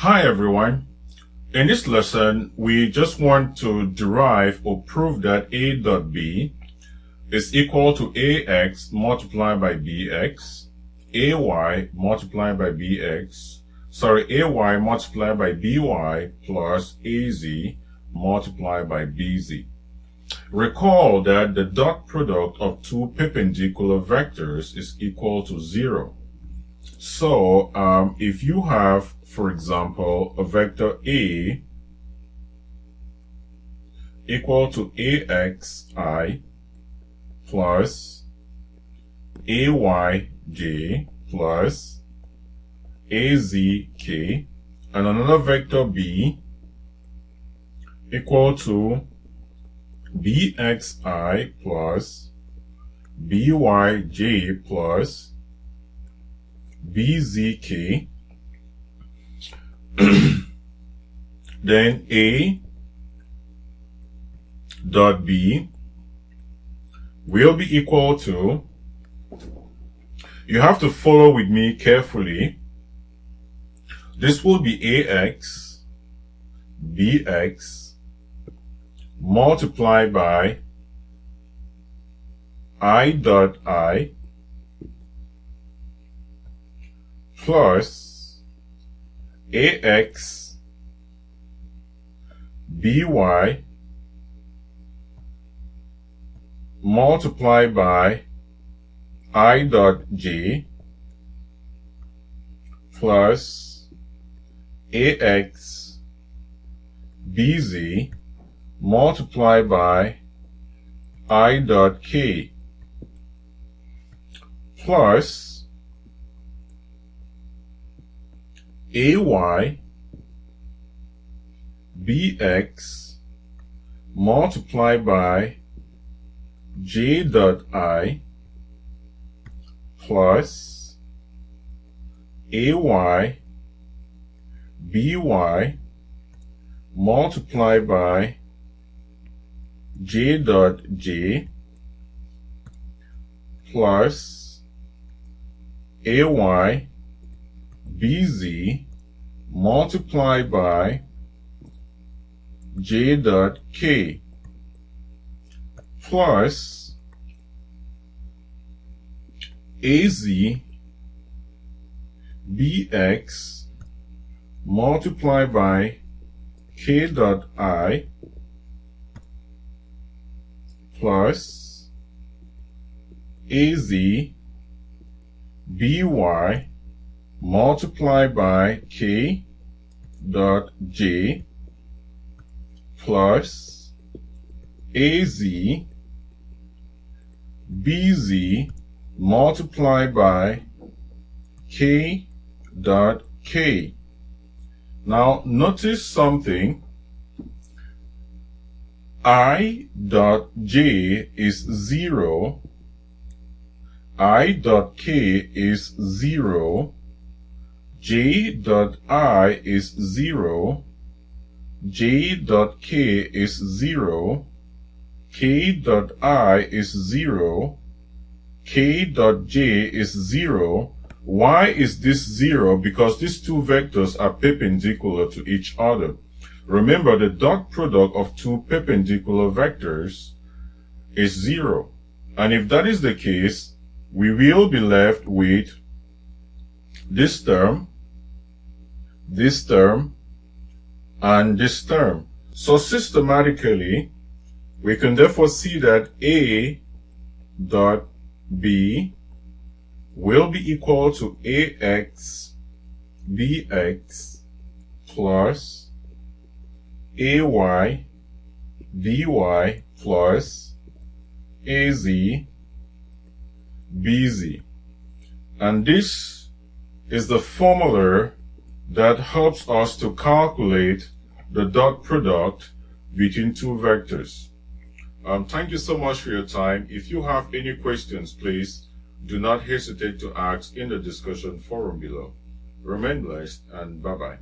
Hi everyone. In this lesson, we just want to derive or prove that A dot B is equal to AX multiplied by BX, AY multiplied by AY multiplied by BY plus AZ multiplied by BZ. Recall that the dot product of two perpendicular vectors is equal to 0. So if you have, for example, a vector A equal to AXI plus AYJ plus AZK, and another vector B equal to BXI plus BYJ plus BZK, then A dot B will be equal to, you have to follow with me carefully, this will be AX BX multiplied by I dot I plus AX BY multiplied by I dot J plus AX BZ multiplied by I dot K plus AY BX multiplied by J dot I plus AY BY multiplied by J dot J plus AY BZ multiplied by J dot K plus AZ BX multiplied by K dot I plus AZ BY multiplied by K dot J plus AZ BZ multiplied by K dot K. Now notice something. I dot J is 0. I dot K is 0. J dot I is 0. J dot K is 0. K dot I is 0. K dot J is 0. Why is this 0? Because these two vectors are perpendicular to each other. Remember, the dot product of two perpendicular vectors is 0. And if that is the case, we will be left with this term, and this term. So systematically, we can therefore see that A dot B will be equal to AX BX plus AY BY plus AZ BZ. And this is the formula that helps us to calculate the dot product between two vectors. Thank you so much for your time. If you have any questions, please do not hesitate to ask in the discussion forum below. Remain blessed and bye-bye.